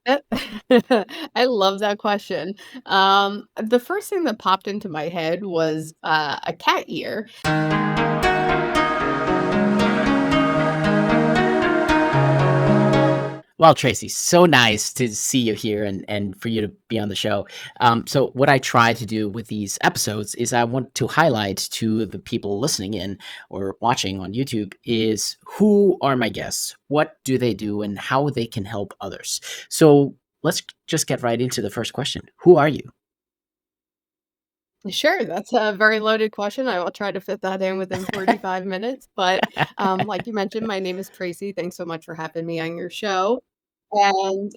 That I love that question. The first thing that popped into my head was, a cat ear. Well, Tracy, so nice to see you here and for you to be on the show. So, what I try to do with these episodes is I want to highlight to the people listening in or watching on YouTube is who are my guests, what do they do, and how they can help others. So, let's just get right into the first question. Who are you? Sure, that's a very loaded question. I will try to fit that in within 45 minutes, but, like you mentioned, my name is Tracy. Thanks so much for having me on your show. And,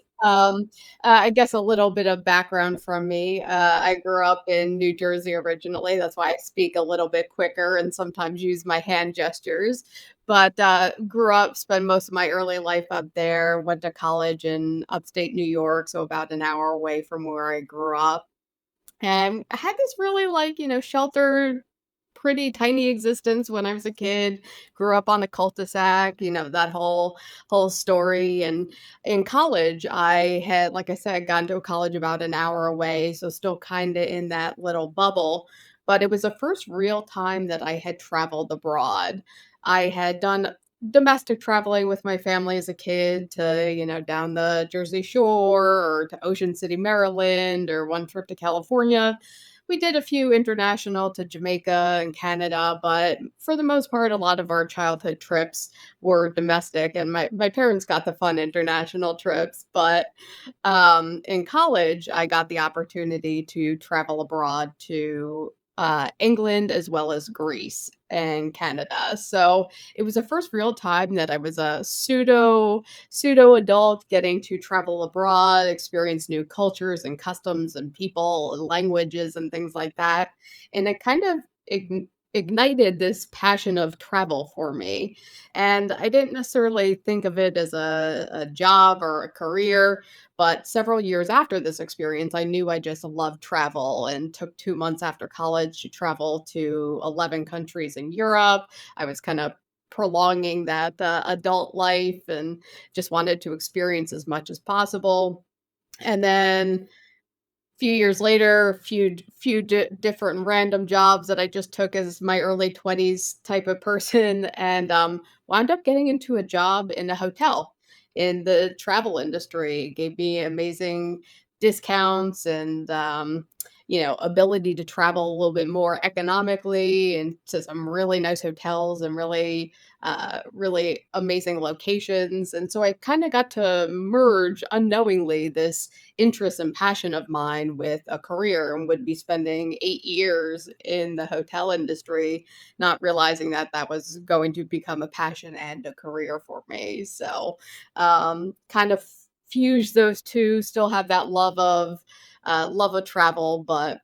I guess a little bit of background from me. I grew up in New Jersey originally. That's why I speak a little bit quicker and sometimes use my hand gestures. But grew up, spent most of my early life up there. Went to college in upstate New York, so about an hour away from where I grew up. And I had this really sheltered, pretty tiny existence when I was a kid. Grew up on a cul-de-sac, that whole story. And in college, I had, like I said, gone to a college about an hour away, so still kind of in that little bubble. But it was the first real time that I had traveled abroad. I had done domestic traveling with my family as a kid to, down the Jersey Shore or to Ocean City, Maryland, or one trip to California. We did a few international to Jamaica and Canada, but for the most part, a lot of our childhood trips were domestic, and my parents got the fun international trips. But in college, I got the opportunity to travel abroad to England as well as Greece and Canada. So it was the first real time that I was a pseudo adult getting to travel abroad, experience new cultures and customs and people and languages and things like that. And it kind of ignited this passion of travel for me. And I didn't necessarily think of it as a job or a career, but several years after this experience, I knew I just loved travel and took 2 months after college to travel to 11 countries in Europe. I was kind of prolonging that adult life and just wanted to experience as much as possible. And then few years later, different random jobs that I just took as my early 20s type of person, and wound up getting into a job in a hotel in the travel industry. It gave me amazing discounts and ability to travel a little bit more economically and to some really nice hotels and really amazing locations. And so I kind of got to merge unknowingly this interest and passion of mine with a career, and would be spending 8 years in the hotel industry, not realizing that that was going to become a passion and a career for me. So, kind of fuse those two, still have that love of travel, but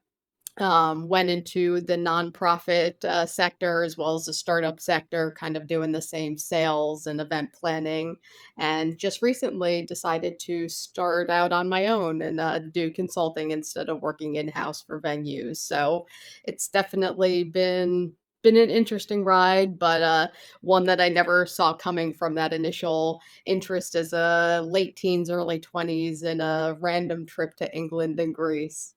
went into the nonprofit sector as well as the startup sector, kind of doing the same sales and event planning. And just recently decided to start out on my own and do consulting instead of working in house for venues. So it's definitely been an interesting ride, but one that I never saw coming from that initial interest as a late teens, early 20s, and a random trip to England and Greece.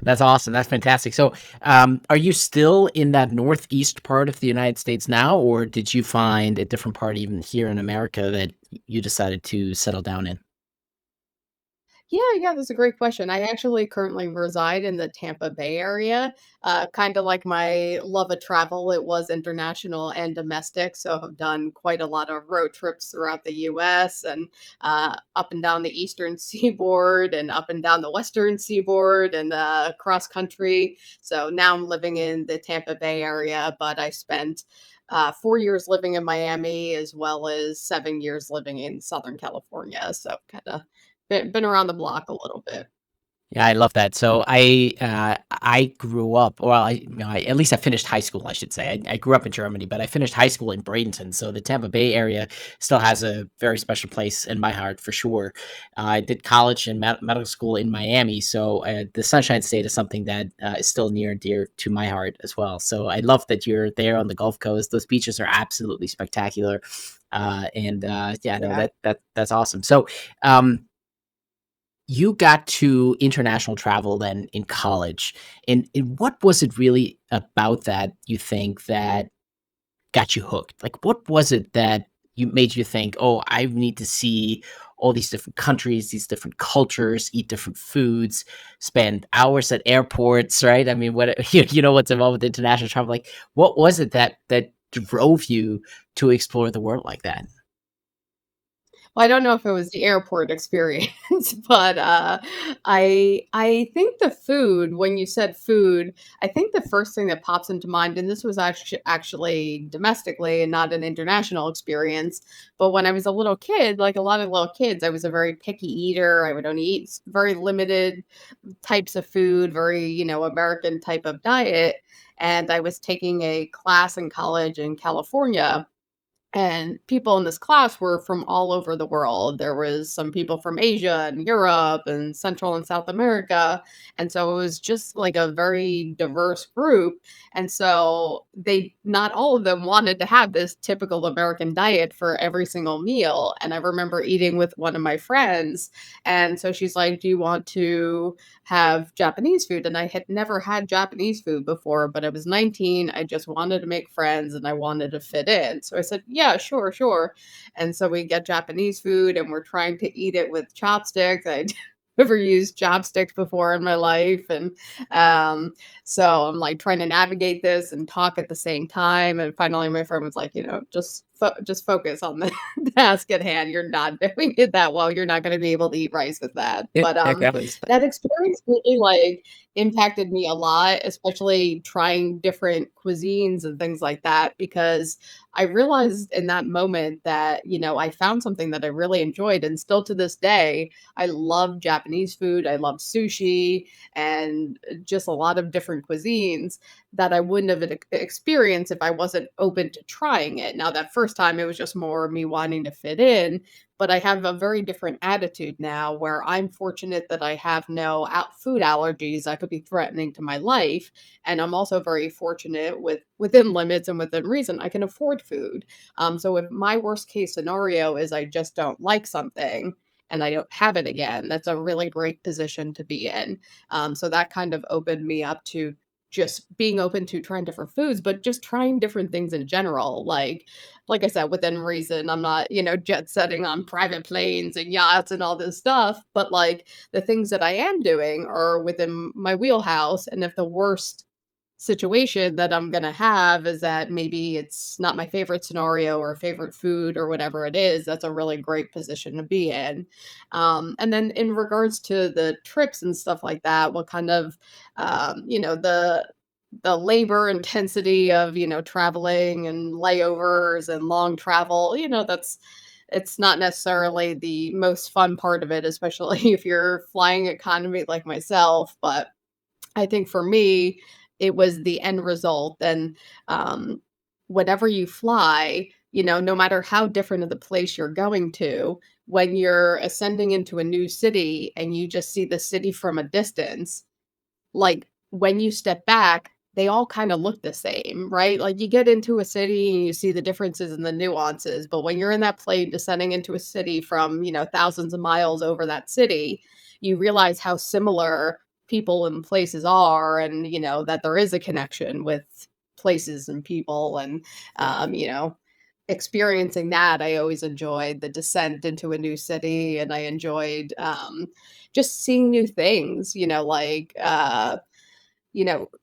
That's awesome. That's fantastic. So, are you still in that northeast part of the United States now, or did you find a different part even here in America that you decided to settle down in? Yeah, that's a great question. I actually currently reside in the Tampa Bay area. Kind of like my love of travel, it was international and domestic. So I've done quite a lot of road trips throughout the US and up and down the eastern seaboard and up and down the western seaboard and cross country. So now I'm living in the Tampa Bay area, but I spent 4 years living in Miami as well as 7 years living in Southern California. So kind of been around the block a little bit. Yeah, I love that. So I grew up, well, at least I finished high school, I should say. I grew up in Germany, but I finished high school in Bradenton. So the Tampa Bay area still has a very special place in my heart for sure. I did college and medical school in Miami. So the Sunshine State is something that is still near and dear to my heart as well. So I love that you're there on the Gulf Coast. Those beaches are absolutely spectacular. And yeah, no, Yeah. that's awesome. So, um, you got to international travel then in college, and what was it really about that you think that got you hooked? Like, what was it that you made you think, "Oh, I need to see all these different countries, these different cultures, eat different foods, spend hours at airports," right? I mean, what you know what's involved with international travel? Like, what was it that drove you to explore the world like that? Well, I don't know if it was the airport experience, but, I think the food, when you said food, I think the first thing that pops into mind, and this was actually domestically and not an international experience, but when I was a little kid, like a lot of little kids, I was a very picky eater. I would only eat very limited types of food, very, American type of diet, and I was taking a class in college in California, and people in this class were from all over the world. There was some people from Asia and Europe and Central and South America. And so it was just like a very diverse group. And so they not all of them wanted to have this typical American diet for every single meal. And I remember eating with one of my friends. And so she's like, "Do you want to have Japanese food?" And I had never had Japanese food before, but I was 19. I just wanted to make friends and I wanted to fit in. So I said, "Yeah, sure, sure." And so we get Japanese food and we're trying to eat it with chopsticks. I'd never used chopsticks before in my life. And um, so I'm like trying to navigate this and talk at the same time. And finally, my friend was like, just focus on the task at hand. You're not doing it that well. You're not going to be able to eat rice with that. Yeah, But exactly. that experience really, like, impacted me a lot, especially trying different cuisines and things like that, because I realized in that moment that, I found something that I really enjoyed, and still to this day, I love Japanese food, I love sushi, and just a lot of different cuisines that I wouldn't have experienced if I wasn't open to trying it. Now, that first time, it was just more me wanting to fit in, but I have a very different attitude now where I'm fortunate that I have no food allergies that could be threatening to my life. And I'm also very fortunate within limits and within reason, I can afford food. So if my worst case scenario is I just don't like something and I don't have it again, that's a really great position to be in. So that kind of opened me up to just being open to trying different foods, but just trying different things in general. Like I said, within reason, I'm not, jet setting on private planes and yachts and all this stuff, but like the things that I am doing are within my wheelhouse. And if the worst situation that I'm gonna have is that maybe it's not my favorite scenario or favorite food or whatever it is, that's a really great position to be in. And then in regards to the trips and stuff like that, what kind of, the labor intensity of, traveling and layovers and long travel, it's not necessarily the most fun part of it, especially if you're flying economy like myself. But I think for me, it was the end result. And um, whenever you fly, no matter how different of the place you're going to, when you're ascending into a new city and you just see the city from a distance, like, when you step back, they all kinda look the same, right? Like, you get into a city and you see the differences and the nuances, but when you're in that plane descending into a city from, thousands of miles over that city, you realize how similar people and places are, and, that there is a connection with places and people. And, experiencing that, I always enjoyed the descent into a new city, and I enjoyed, just seeing new things,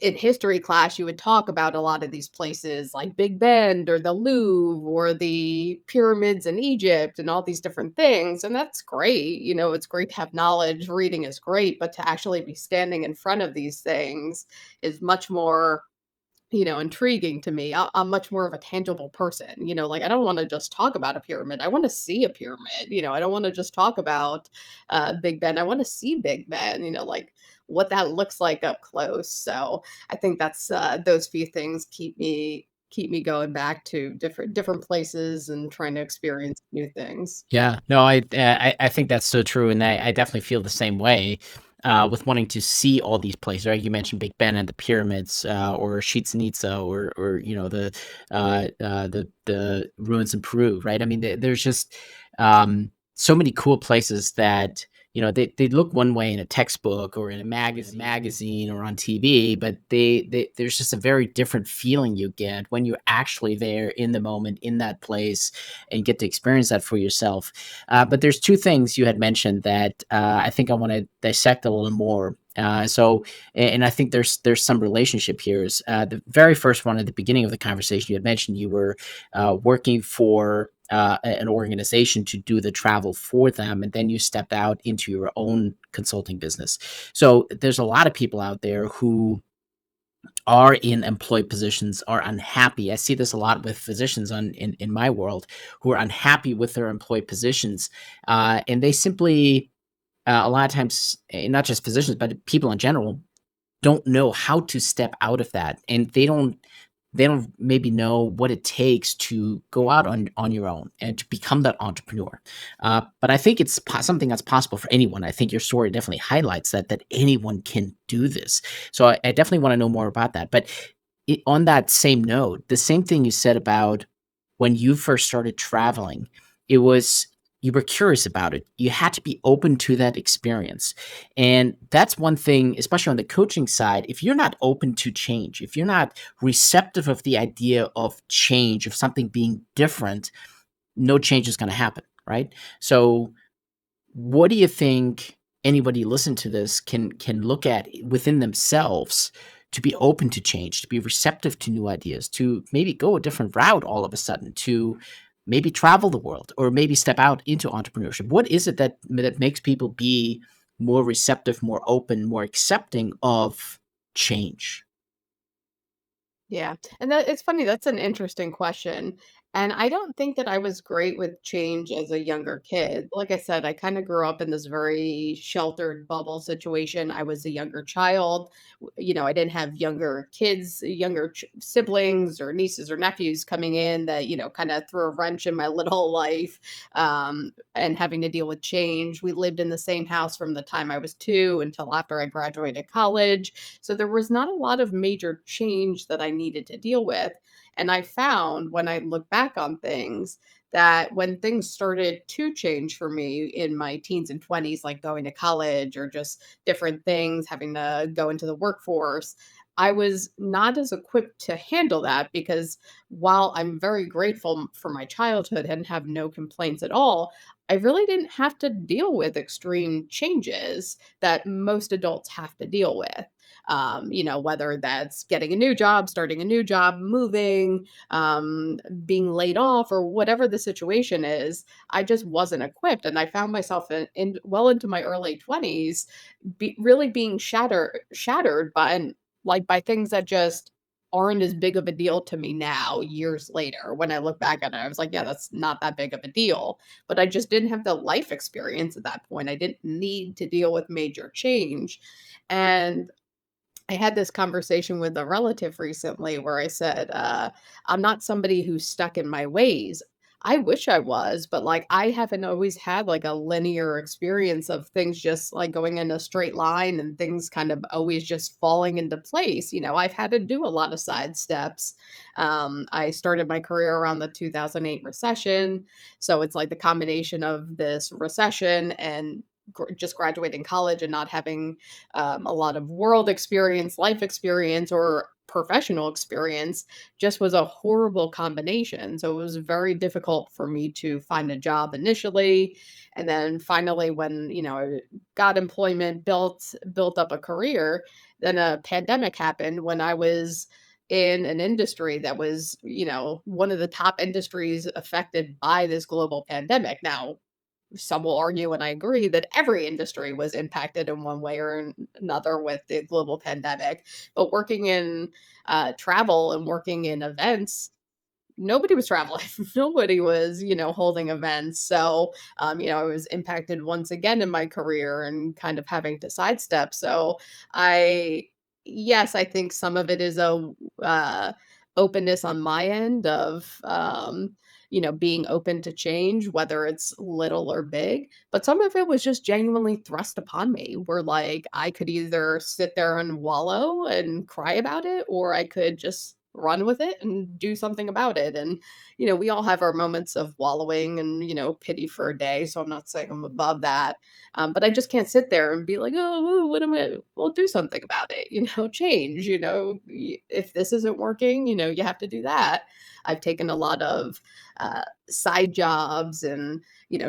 in history class, you would talk about a lot of these places like Big Ben or the Louvre or the pyramids in Egypt and all these different things. And that's great. It's great to have knowledge. Reading is great, but to actually be standing in front of these things is much more, intriguing to me. I'm much more of a tangible person. Like, I don't want to just talk about a pyramid. I want to see a pyramid. I don't want to just talk about Big Ben. I want to see Big Ben. Like what that looks like up close. So I think that's those few things keep me going back to different places and trying to experience new things. Yeah, no, I think that's so true, and I definitely feel the same way with wanting to see all these places. Right, you mentioned Big Ben and the pyramids, or Chichen Itza, or the ruins in Peru. Right, I mean, there's just so many cool places that they look one way in a textbook or in a magazine or on TV, but there's just a very different feeling you get when you're actually there in the moment, in that place, and get to experience that for yourself. But there's two things you had mentioned that I think I want to dissect a little more. And I think there's some relationship here. Is the very first one at the beginning of the conversation you had mentioned you were working for an organization to do the travel for them, and then you stepped out into your own consulting business. So there's a lot of people out there who are in employed positions are unhappy. I see this a lot with physicians in my world who are unhappy with their employed positions, and they simply a lot of times, not just physicians, but people in general, don't know how to step out of that, and they don't maybe know what it takes to go out on your own and to become that entrepreneur. But I think it's something that's possible for anyone. I think your story definitely highlights that anyone can do this. So I definitely want to know more about that. But on that same note, the same thing you said about when you first started traveling, it was you were curious about it. You had to be open to that experience. And that's one thing, especially on the coaching side, if you're not open to change, if you're not receptive of the idea of change, of something being different, no change is going to happen, right? So what do you think anybody listen to this can look at within themselves to be open to change, to be receptive to new ideas, to maybe go a different route all of a sudden, to maybe travel the world or maybe step out into entrepreneurship? What is it that makes people be more receptive, more open, more accepting of change? Yeah, and that it's funny, that's an interesting question, and I don't think that I was great with change as a younger kid. Like I said, I kinda grew up in this very sheltered bubble situation. I was a younger child, I didn't have younger kids, younger siblings or nieces or nephews coming in that, kinda threw a wrench in my little life, and having to deal with change. We lived in the same house from the time I was 2 until after I graduated college. So there was not a lot of major change that I needed to deal with. And I found when I look back on things that when things started to change for me in my teens and 20s, like going to college or just different things, having to go into the workforce, I was not as equipped to handle that because while I'm very grateful for my childhood and have no complaints at all, I really didn't have to deal with extreme changes that most adults have to deal with. Whether that's getting a new job, starting a new job, moving, being laid off, or whatever the situation is, I just wasn't equipped. And I found myself in well into my early 20s really being shattered by things that just aren't as big of a deal to me now years later. When I look back at it, I was like, yeah, that's not that big of a deal. But I just didn't have the life experience at that point. I didn't need to deal with major change. And I had this conversation with a relative recently where I said, I'm not somebody who's stuck in my ways. I wish I was, but like I haven't always had like a linear experience of things just like going in a straight line and things kind of always just falling into place. I've had to do a lot of side steps. I started my career around the 2008 recession. So it's like the combination of this recession and just graduating college and not having a lot of world experience, life experience, or professional experience just was a horrible combination. So it was very difficult for me to find a job initially. And then finally, when, I got employment, built up a career, then a pandemic happened when I was in an industry that was, one of the top industries affected by this global pandemic. Now, some will argue, and I agree, that every industry was impacted in one way or another with the global pandemic. But working in travel and working in events, nobody was traveling. Nobody was, holding events. So, I was impacted once again in my career and kind of having to sidestep. So, I, yes, I think some of it is a uh, openness on my end of, being open to change, whether it's little or big. But some of it was just genuinely thrust upon me, where like I could either sit there and wallow and cry about it, or I could just run with it and do something about it. And, we all have our moments of wallowing and, pity for a day. So I'm not saying I'm above that. But I just can't sit there and be like, oh, what am I? Well, do something about it, change, if this isn't working, you have to do that. I've taken a lot of side jobs and,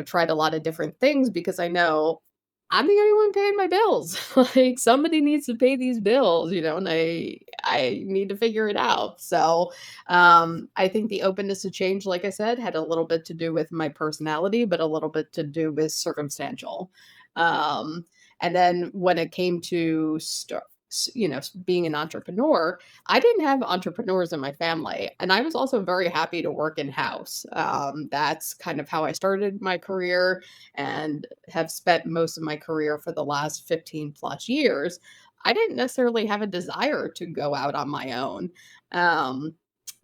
tried a lot of different things because I know I'm the only one paying my bills. Like somebody needs to pay these bills, and I need to figure it out. So I think the openness to change, like I said, had a little bit to do with my personality, but a little bit to do with circumstantial. Um, and then when it came to being an entrepreneur, I didn't have entrepreneurs in my family, and I was also very happy to work in house. That's kind of how I started my career and have spent most of my career for the last 15 plus years. I didn't necessarily have a desire to go out on my own. Um,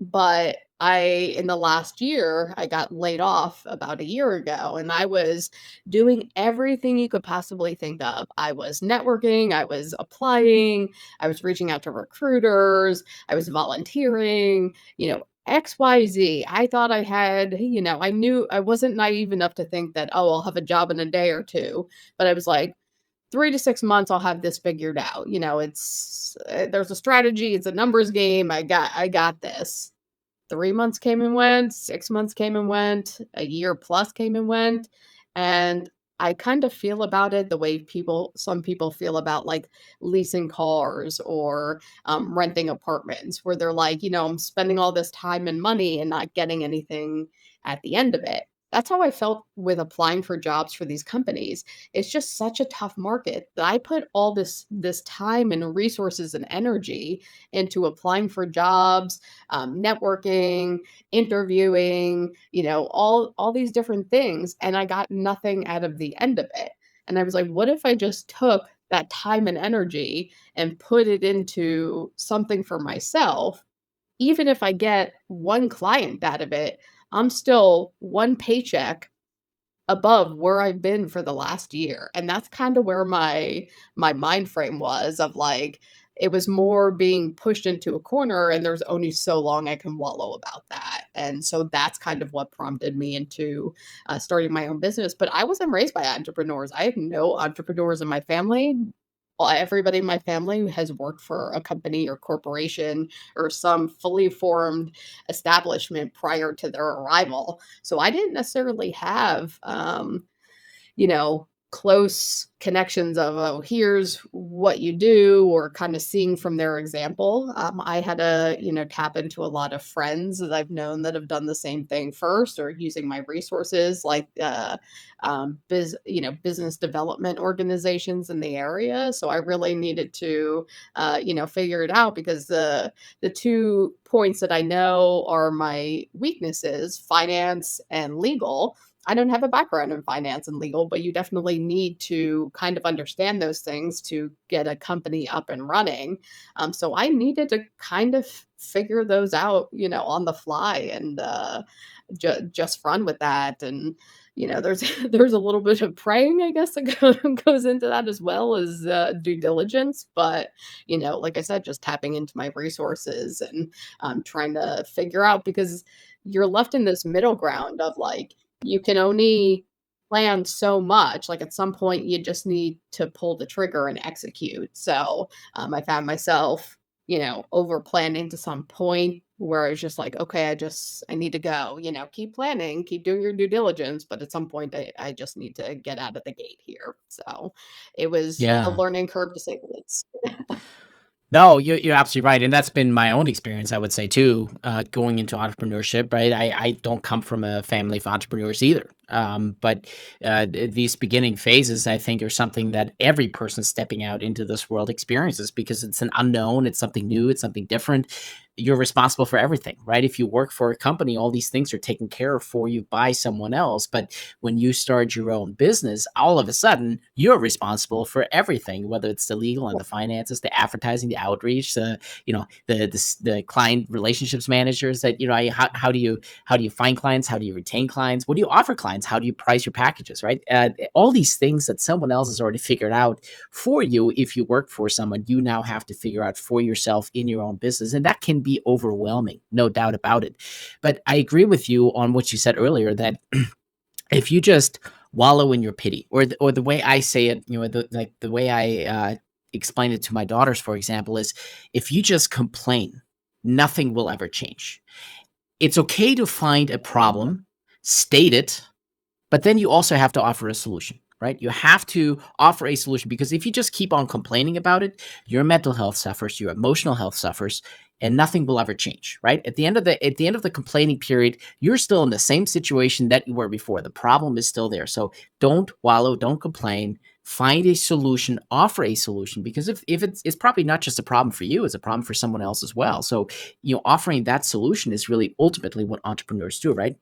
but in the last year, I got laid off about a year ago, and I was doing everything you could possibly think of. I was networking, I was applying, I was reaching out to recruiters, I was volunteering, XYZ. I thought I had, I knew I wasn't naive enough to think that, oh, I'll have a job in a day or two. But I was like, 3 to 6 months, I'll have this figured out. There's a strategy, it's a numbers game. I got this. 3 months came and went, 6 months came and went, a year plus came and went, and I kind of feel about it the way some people feel about, like, leasing cars or, renting apartments, where they're like, "I'm spending all this time and money and not getting anything at the end of it." That's how I felt with applying for jobs for these companies. It's just such a tough market that I put all this time and resources and energy into applying for jobs, networking, interviewing, all these different things, and I got nothing out of the end of it. And I was like, what if I just took that time and energy and put it into something for myself? Even if I get one client out of it, I'm still one paycheck above where I've been for the last year, and that's kinda where my mind frame was of, like, it was more being pushed into a corner, and there's only so long I can wallow about that, and so that's kind of what prompted me into, starting my own business. But I wasn't raised by entrepreneurs. I have no entrepreneurs in my family. Well, everybody in my family has worked for a company or corporation or some fully formed establishment prior to their arrival. So I didn't necessarily have close connections of, oh, here's what you do, or kind of seeing from their example. I had to, tap into a lot of friends that I've known that have done the same thing first, or using my resources like business development organizations in the area. So I really needed to, figure it out because the 2 points that I know are my weaknesses, finance and legal. I don't have a background in finance and legal, but you definitely need to kind of understand those things to get a company up and running. So I needed to kind of figure those out, on the fly and just run with that. And there's there's a little bit of praying, I guess, that goes into that as well as due diligence. But like I said, just tapping into my resources and trying to figure out because you're left in this middle ground of like you can only plan so much. Like, at some point, you just need to pull the trigger and execute. So, I found myself, over planning to some point where I was just like, "Okay, I need to go," "Keep planning, keep doing your due diligence, but at some point, I just need to get out of the gate here." So, it was a Yeah. learning curve to say the least. No, you're absolutely right, and that's been my own experience, I would say too, going into entrepreneurship, right? I don't come from a family of entrepreneurs either, but these beginning phases, I think, are something that every person stepping out into this world experiences because it's an unknown, it's something new, it's something different. You're responsible for everything, right? If you work for a company, all these things are taken care of for you by someone else, but when you start your own business, all of a sudden you're responsible for everything, whether it's the legal and the finances, the advertising, the outreach, the client relationships managers. That how do you find clients? How do you retain clients? What do you offer clients? deadlines? How do you price your packages, right? All these things that someone else has already figured out for you. If you work for someone, you now have to figure out for yourself in your own business. And that can be overwhelming, no doubt about it. But I agree with you on what you said earlier, that if you just wallow in your pity, or the way I say it, like the way I explain it to my daughters, for example, is if you just complain, nothing will ever change. It's okay to find a problem, state it, but then you also have to offer a solution, right? You have to offer a solution, because if you just keep on complaining about it, your mental health suffers, your emotional health suffers, and nothing will ever change, right? At the end of the complaining period, you're still in the same situation that you were before. The problem is still there. So don't wallow, don't complain. Find a solution, offer a solution, because if it's probably not just a problem for you, it's a problem for someone else as well. So, offering that solution is really ultimately what entrepreneurs do, right?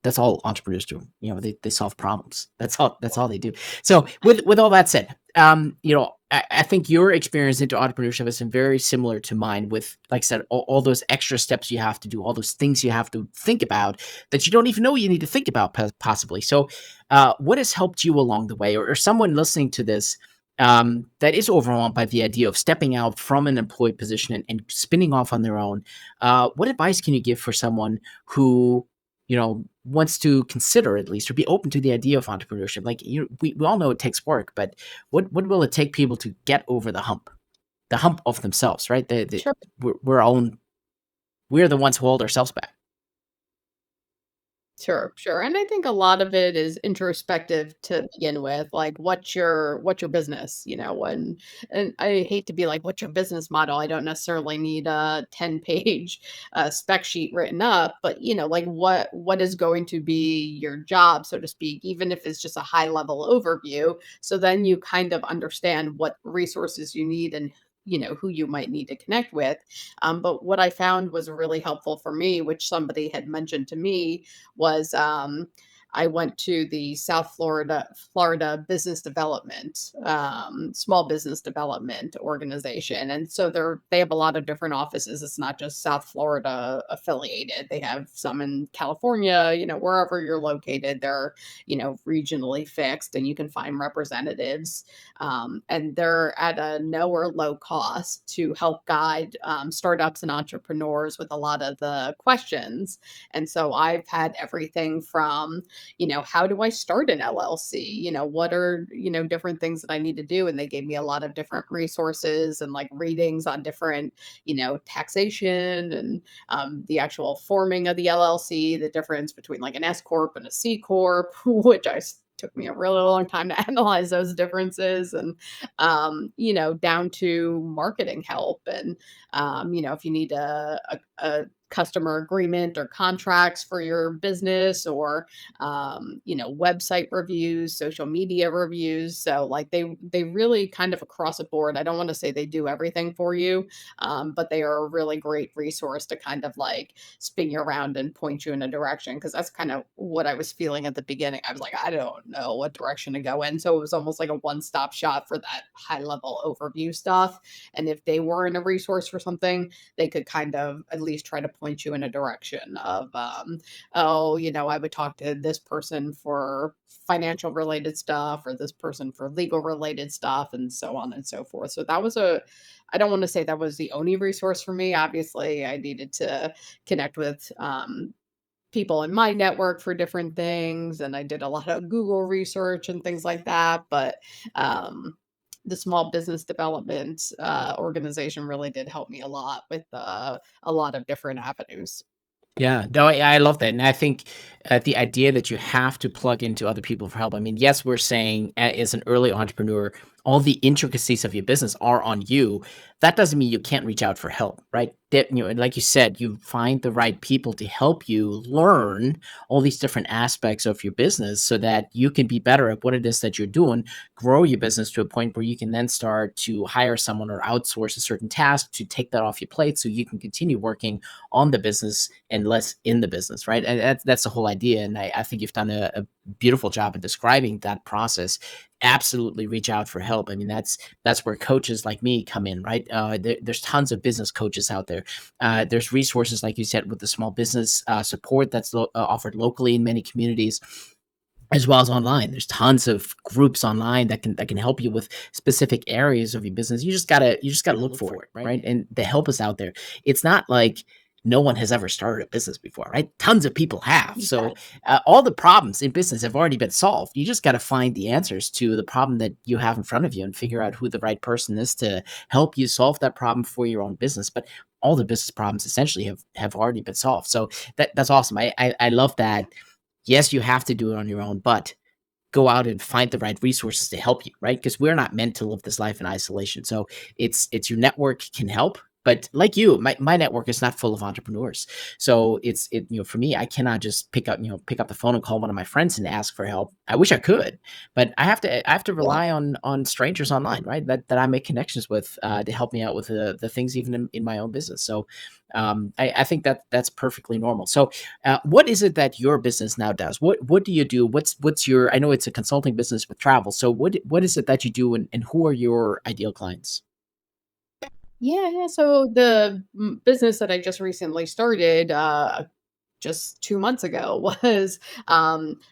That's all entrepreneurs do. They solve problems. That's all they do. So with all that said, I think your experience into entrepreneurship is very similar to mine, with, like I said, all those extra steps you have to do, all those things you have to think about that you don't even know you need to think about, possibly. So what has helped you along the way, or someone listening to this that is overwhelmed by the idea of stepping out from an employed position and spinning off on their own? What advice can you give for someone who wants to consider, at least, or be open to the idea of entrepreneurship? Like, we all know it takes work, but what will it take people to get over the hump of themselves, right? Sure. We're the ones who hold ourselves back. Sure, sure. And I think a lot of it is introspective to begin with. Like, what's your business? And I hate to be like, what's your business model? I don't necessarily need a 10-page spec sheet written up, but like, what is going to be your job, so to speak, even if it's just a high level overview. So then you kind of understand what resources you need, and who you might need to connect with. But what I found was really helpful for me, which somebody had mentioned to me, was I went to the South Florida Business Development, Small Business Development Organization, and so they have a lot of different offices. It's not just South Florida affiliated. They have some in California. Wherever you're located, they're regionally fixed, and you can find representatives, and they're at a no or low cost to help guide startups and entrepreneurs with a lot of the questions. And so I've had everything from, how do I start an LLC? What are, different things that I need to do? And they gave me a lot of different resources and like readings on different, taxation and the actual forming of the LLC, the difference between like an S Corp and a C Corp, which took me a really long time to analyze those differences, and down to marketing help, and if you need a customer agreement or contracts for your business, or website reviews, social media reviews. So like they really kind of across the board. I don't want to say they do everything for you, but they are a really great resource to kind of like spin you around and point you in a direction, because that's kind of what I was feeling at the beginning. I was like, I don't know what direction to go in. So it was almost like a one-stop shop for that high level overview stuff. And if they weren't a resource for something, they could kind of at least try to point you in a direction of, oh, I would talk to this person for financial related stuff, or this person for legal related stuff, and so on and so forth. So I don't want to say that was the only resource for me. Obviously, I needed to connect with people in my network for different things, and I did a lot of Google research and things like that. But the small business development organization really did help me a lot with a lot of different avenues. Yeah, no, I love that, and I think the idea that you have to plug into other people for help. I mean, yes, we're saying, as an early entrepreneur, all the intricacies of your business are on you. That doesn't mean you can't reach out for help, right? That, and like you said, you find the right people to help you learn all these different aspects of your business, so that you can be better at what it is that you're doing, grow your business to a point where you can then start to hire someone or outsource a certain task to take that off your plate, so you can continue working on the business and less in the business, right? And that's the whole idea. And I think you've done a beautiful job of describing that process. Absolutely reach out for help. I mean, that's where coaches like me come in, right? There's tons of business coaches out there. There's resources, like you said, with the small business support that's offered locally in many communities. as well as online. There's tons of groups online that can help you with specific areas of your business. You just gotta look for it, right? And the help is out there. It's not like no one has ever started a business before, right? Tons of people have. So Yes. all the problems in business have already been solved. You just got to find the answers to the problem that you have in front of you and figure out who the right person is to help you solve that problem for your own business. But all the business problems essentially have already been solved. So that's awesome. I love that. Yes, you have to do it on your own, but go out and find the right resources to help you, right? Because we're not meant to live this life in isolation. So it's your network can help. But like you, my network is not full of entrepreneurs. So for me, I cannot just pick up the phone and call one of my friends and ask for help. I wish I could, but I have to Yeah. rely on strangers online, right? That I make connections with to help me out with the things even in my own business. So I think that that's perfectly normal. So what is it that your business now does? What do you do? What's your? I know it's a consulting business with travel. So what is it that you do, and who are your ideal clients? Yeah, yeah. So the business that I just recently started, just 2 months ago was,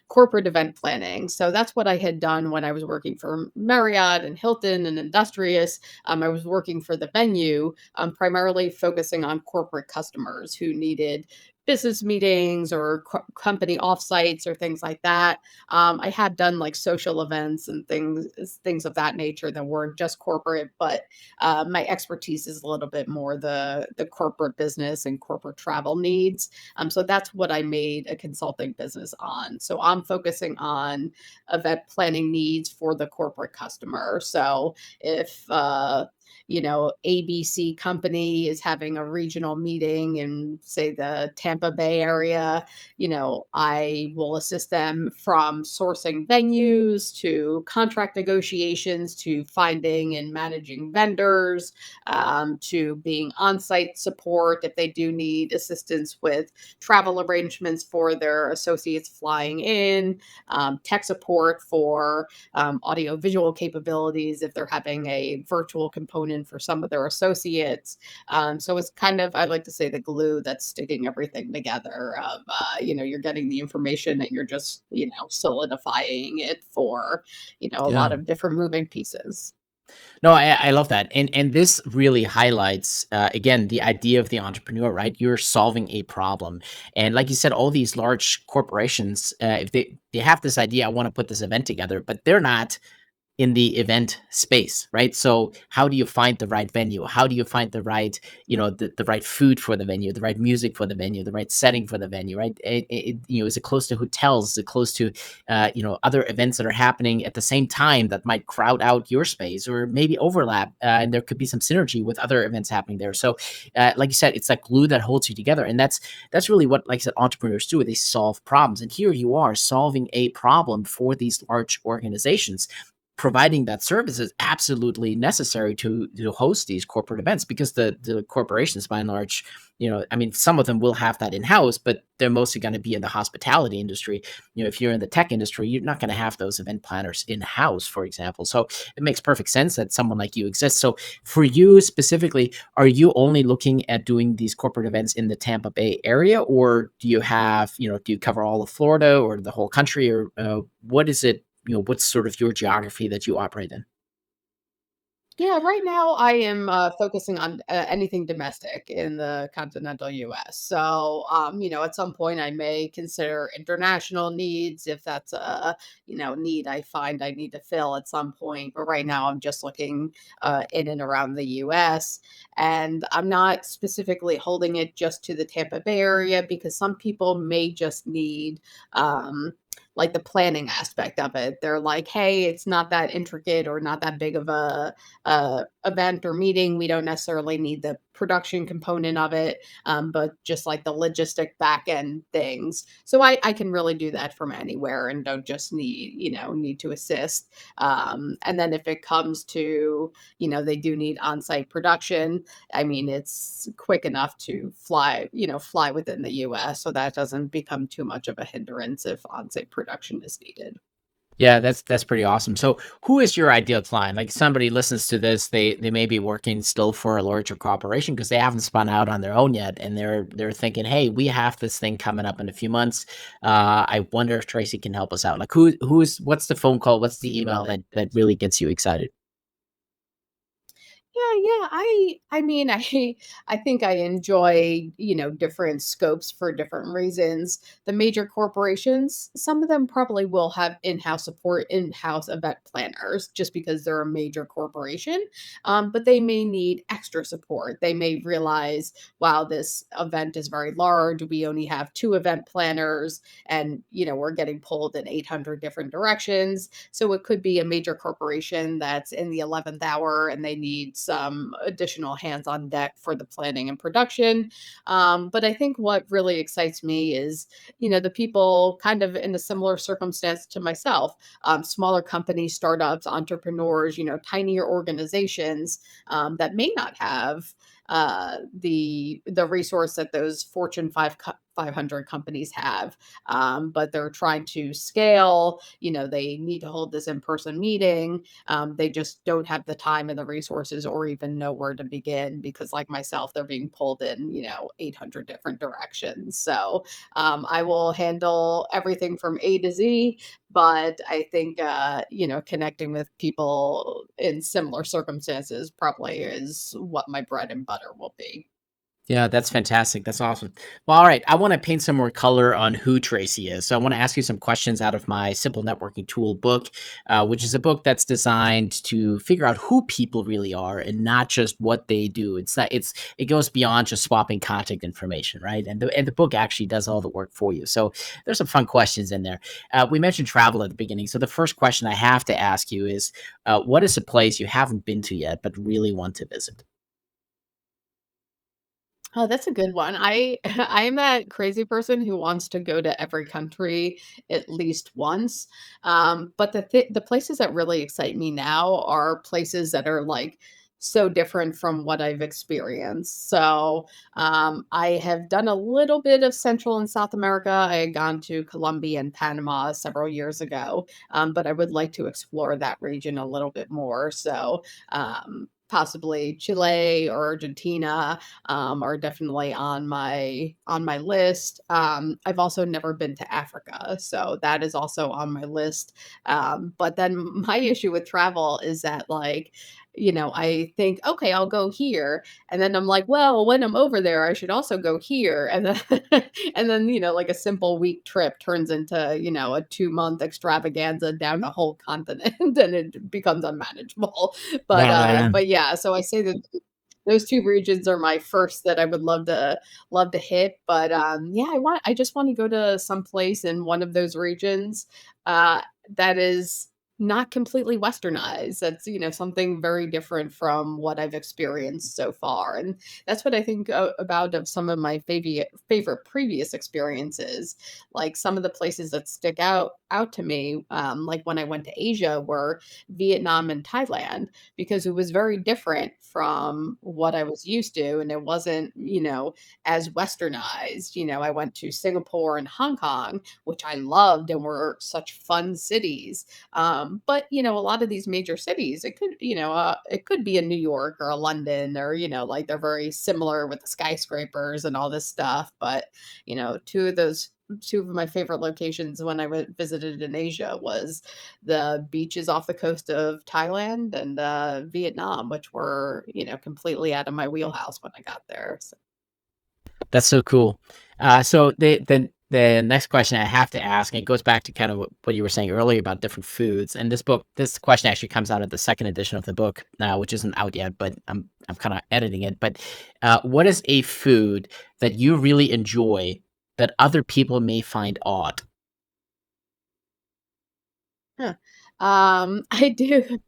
corporate event planning. So that's what I had done when I was working for Marriott and Hilton and Industrious. I was working for the venue, primarily focusing on corporate customers who needed business meetings or company offsites or things like that. I had done like social events and things of that nature that weren't just corporate, but my expertise is a little bit more the corporate business and corporate travel needs. So that's what I made a consulting business on. So I'm focusing on event planning needs for the corporate customer. So if ABC company is having a regional meeting in say the Tampa Bay area, I will assist them from sourcing venues to contract negotiations to finding and managing vendors, to being on-site support if they do need assistance with travel arrangements for their associates flying in, tech support for audio visual capabilities if they're having a virtual component for some of their associates. So it's kind of, I like to say, the glue that's sticking everything together. Of you're getting the information and you're just solidifying it for a Yeah. lot of different moving pieces. No, I love that, and this really highlights again the idea of the entrepreneur, right? You're solving a problem, and like you said, all these large corporations, if they have this idea, I want to put this event together, but they're not in the event space, right? So how do you find the right venue? How do you find the right, the right food for the venue, the right music for the venue, the right setting for the venue, right? Is it close to hotels? Is it close to, other events that are happening at the same time that might crowd out your space or maybe overlap, and there could be some synergy with other events happening there. So, like you said, it's that glue that holds you together, and that's really what, like I said, entrepreneurs do. They solve problems, and here you are solving a problem for these large organizations. Providing that service is absolutely necessary to host these corporate events because the corporations by and large, I mean, some of them will have that in house, but they're mostly going to be in the hospitality industry. If you're in the tech industry, you're not going to have those event planners in house, for example. So it makes perfect sense that someone like you exists. So for you specifically, are you only looking at doing these corporate events in the Tampa Bay area, or do you have, do you cover all of Florida or the whole country, or what is it? What's sort of your geography that you operate in? Yeah, right now I am focusing on anything domestic in the continental US. So, at some point I may consider international needs if that's a, need I find I need to fill at some point. But right now I'm just looking in and around the US. And I'm not specifically holding it just to the Tampa Bay area because some people may just need, like the planning aspect of it. They're like, hey, it's not that intricate or not that big of a event or meeting. We don't necessarily need the production component of it, but just like the logistic back end things. So I can really do that from anywhere and don't just need to assist. And then if it comes to, they do need on-site production, I mean, it's quick enough to fly within the US. So that doesn't become too much of a hindrance if on-site production is needed. Yeah, that's pretty awesome. So, who is your ideal client? Like somebody listens to this, they may be working still for a larger corporation because they haven't spun out on their own yet, and they're thinking, "Hey, we have this thing coming up in a few months. I wonder if Tracy can help us out." Like, who's what's the phone call? What's the email that really gets you excited? Yeah, I mean, I think I enjoy, different scopes for different reasons. The major corporations, some of them probably will have in-house support, in-house event planners, just because they're a major corporation. But they may need extra support. They may realize, wow, this event is very large. We only have two event planners, and we're getting pulled in 800 different directions. So it could be a major corporation that's in the 11th hour and they need some additional hands on deck for the planning and production. But I think what really excites me is, the people kind of in a similar circumstance to myself, smaller companies, startups, entrepreneurs, tinier organizations that may not have the resource that those Fortune 500 companies have, but they're trying to scale. They need to hold this in-person meeting. They just don't have the time and the resources or even know where to begin because, like myself, they're being pulled in, 800 different directions. So I will handle everything from A to Z, but I think, connecting with people in similar circumstances probably is what my bread and butter will be. Yeah, that's fantastic. That's awesome. Well, all right. I want to paint some more color on who Tracy is. So I want to ask you some questions out of my Simple Networking Tool book, which is a book that's designed to figure out who people really are and not just what they do. It goes beyond just swapping contact information, right? And the book actually does all the work for you. So there's some fun questions in there. We mentioned travel at the beginning. So the first question I have to ask you is, what is a place you haven't been to yet but really want to visit? Oh, that's a good one. I am that crazy person who wants to go to every country at least once. But the places that really excite me now are places that are like so different from what I've experienced. So I have done a little bit of Central and South America. I had gone to Colombia and Panama several years ago, but I would like to explore that region a little bit more. So possibly Chile or Argentina are definitely on my list. I've also never been to Africa, so that is also on my list. But then my issue with travel is that like, I think, okay, I'll go here. And then I'm like, well, when I'm over there, I should also go here. And then, and then, like a simple week trip turns into, a 2-month extravaganza down a whole continent and it becomes unmanageable. But, Yeah, uh, yeah. but yeah, so I say that those 2 regions are my first that I would love to hit, but, yeah, I just wanna go to some place in one of those regions, that is not completely westernized. That's, something very different from what I've experienced so far, and that's what I think about of some of my favorite previous experiences. Like, some of the places that stick out to me, like when I went to Asia, were Vietnam and Thailand because it was very different from what I was used to, and it wasn't, as westernized. I went to Singapore and Hong Kong, which I loved and were such fun cities. But a lot of these major cities, it could be a New York or a London or like they're very similar with the skyscrapers and all this stuff. But two of my favorite locations when I visited in Asia was the beaches off the coast of Thailand and, Vietnam, which were, completely out of my wheelhouse when I got there, so That's so cool. So the next question I have to ask, and it goes back to kind of what you were saying earlier about different foods. And this question actually comes out of the second edition of the book, which isn't out yet, but I'm kind of editing it. But what is a food that you really enjoy that other people may find odd? Huh. I do.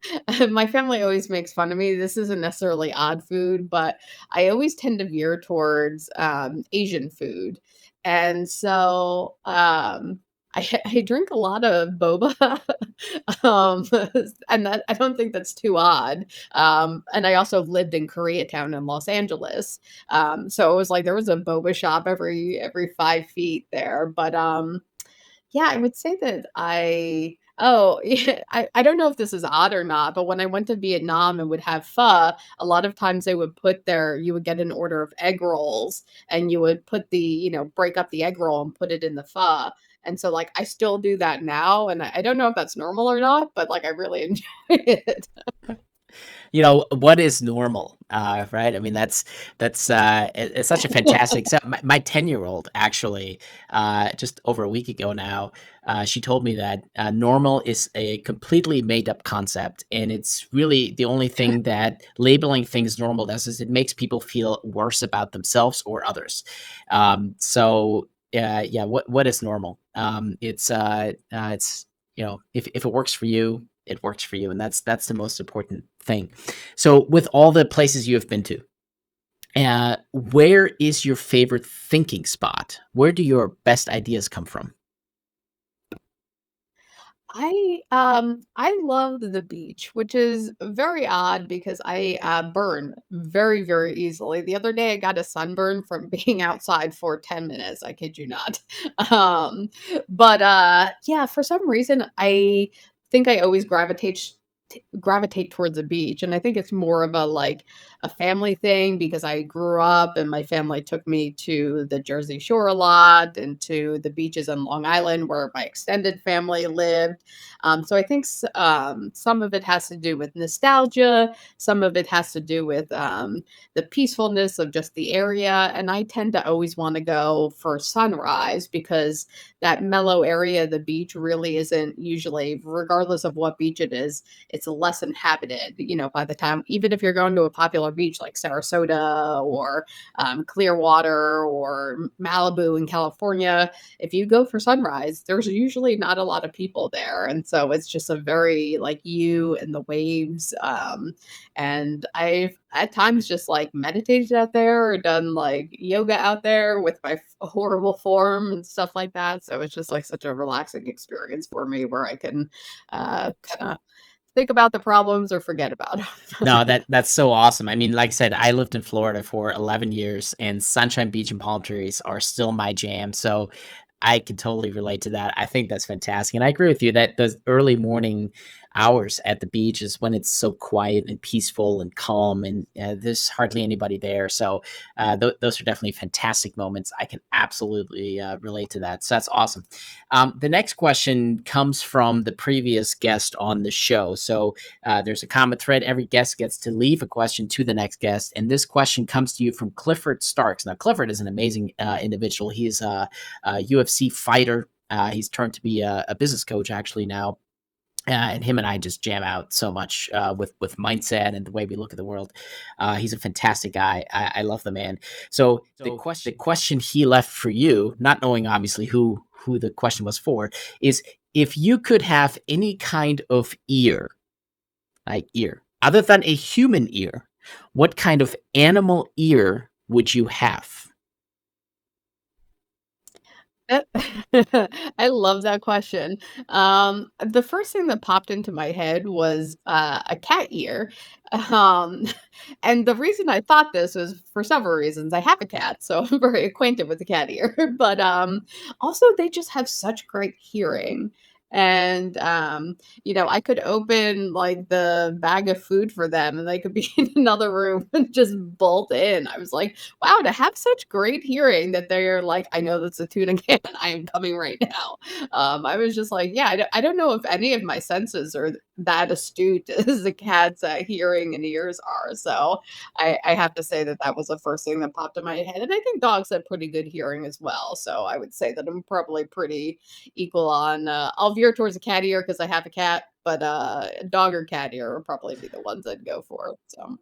My family always makes fun of me. This isn't necessarily odd food, but I always tend to veer towards Asian food. And so I drink a lot of boba. um, and that I don't think that's too odd. And I also lived in Koreatown in Los Angeles. So it was like there was a boba shop every 5 feet there. But yeah, I would say that Oh, yeah, I don't know if this is odd or not, but when I went to Vietnam and would have pho, a lot of times they would put their you would get an order of egg rolls and you would put break up the egg roll and put it in the pho. And so like I still do that now and I don't know if that's normal or not, but like I really enjoy it. What is normal, right? I mean, it's such a fantastic. So my 10-year-old actually, just over a week ago now, she told me that normal is a completely made up concept, and it's really the only thing that labeling things normal does is it makes people feel worse about themselves or others. Yeah, what is normal? If it works for you, it works for you, and that's the most important thing. So, with all the places you have been to, where is your favorite thinking spot? Where do your best ideas come from? I love the beach, which is very odd because I burn very, very easily. The other day I got a sunburn from being outside for 10 minutes. I kid you not. Um, but yeah, for some reason I think I always gravitate towards a beach. And I think it's more of a family thing because I grew up and my family took me to the Jersey Shore a lot and to the beaches on Long Island where my extended family lived. So I think some of it has to do with nostalgia, some of it has to do with the peacefulness of just the area. And I tend to always want to go for sunrise because that mellow area of the beach really isn't usually, regardless of what beach it is, it's less inhabited. By the time, even if you're going to a popular beach like Sarasota or Clearwater or Malibu in California, if you go for sunrise, there's usually not a lot of people there. And so it's just a very like you and the waves. And I've at times just like meditated out there or done like yoga out there with my horrible form and stuff like that. So it's just like such a relaxing experience for me where I can kind of think about the problems or forget about No, them. that's so awesome. I mean, like I said, I lived in Florida for 11 years, and Sunshine Beach and palm trees are still my jam. So I can totally relate to that. I think that's fantastic. And I agree with you that those early morning hours at the beach is when it's so quiet and peaceful and calm, and there's hardly anybody there. So those are definitely fantastic moments. I can absolutely relate to that. So that's awesome. The next question comes from the previous guest on the show. So there's a common thread. Every guest gets to leave a question to the next guest. And this question comes to you from Clifford Starks. Now, Clifford is an amazing individual. He's a UFC fighter. He's turned to be a business coach actually now. And him and I just jam out so much with mindset and the way we look at the world. He's a fantastic guy. I love the man. So the question he left for you, not knowing obviously who the question was for, is if you could have any kind of ear, other than a human ear, what kind of animal ear would you have? Uh, I love that question. The first thing that popped into my head was a cat ear. Um, and the reason I thought this was for several reasons. I have a cat, so I'm very acquainted with the cat ear. But also, they just have such great hearing. And I could open like the bag of food for them and they could be in another room and just bolt in. I was like, wow, to have such great hearing that they're like, I know that's a tuna can. I am coming right now. I was just like, yeah, I don't know if any of my senses are that astute as the cat's hearing and ears are. So I have to say that that was the first thing that popped in my head. And I think dogs have pretty good hearing as well. So I would say that I'm probably pretty equal on, I'll veer towards a cat ear because I have a cat, but dog or cat ear would probably be the ones I'd go for. So.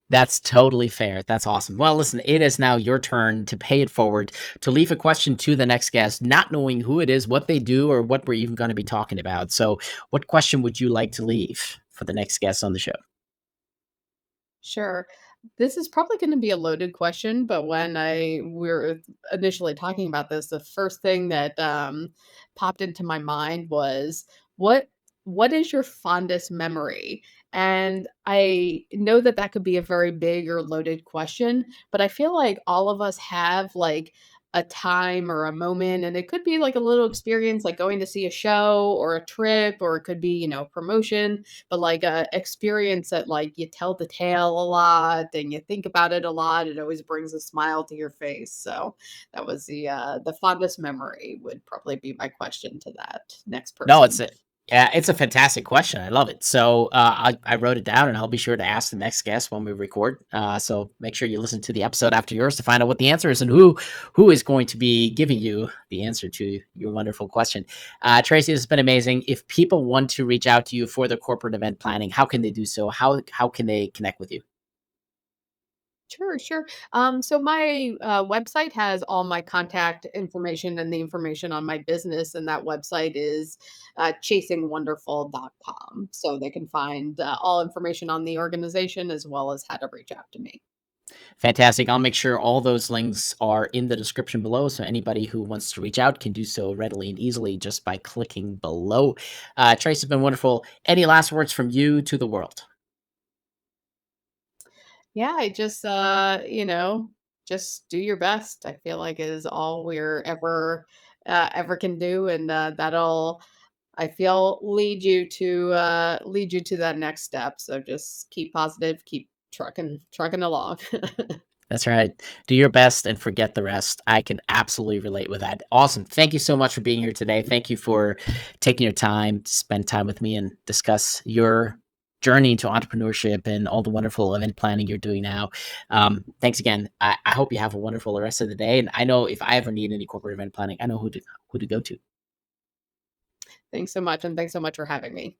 That's totally fair. That's awesome. Well, listen, it is now your turn to pay it forward, to leave a question to the next guest, not knowing who it is, what they do, or what we're even going to be talking about. So, what question would you like to leave for the next guest on the show? Sure. This is probably going to be a loaded question, but when I we were initially talking about this, the first thing that popped into my mind was what what is your fondest memory? And I know that that could be a very big or loaded question, but I feel like all of us have like a time or a moment, and it could be like a little experience, like going to see a show or a trip, or it could be, promotion, but like a experience that like you tell the tale a lot and you think about it a lot. It always brings a smile to your face. So that was the fondest memory would probably be my question to that next No, person. it's a fantastic question. I love it. So I wrote it down, and I'll be sure to ask the next guest when we record. So make sure you listen to the episode after yours to find out what the answer is and who is going to be giving you the answer to your wonderful question. Tracy, this has been amazing. If people want to reach out to you for their corporate event planning, how can they do so? How can they connect with you? Sure, sure. So my website has all my contact information and the information on my business, and that website is chasingwonderful.com. So they can find all information on the organization as well as how to reach out to me. Fantastic. I'll make sure all those links are in the description below. So anybody who wants to reach out can do so readily and easily just by clicking below. Trace, has been wonderful. Any last words from you to the world? Yeah, I just just do your best. I feel like is all we're ever can do, and that'll I feel lead you to that next step. So just keep positive, keep trucking along. That's right. Do your best and forget the rest. I can absolutely relate with that. Awesome. Thank you so much for being here today. Thank you for taking your time to spend time with me and discuss your journey to entrepreneurship and all the wonderful event planning you're doing now. Thanks again. I hope you have a wonderful rest of the day. And I know if I ever need any corporate event planning, I know who to go to. Thanks so much, and thanks so much for having me.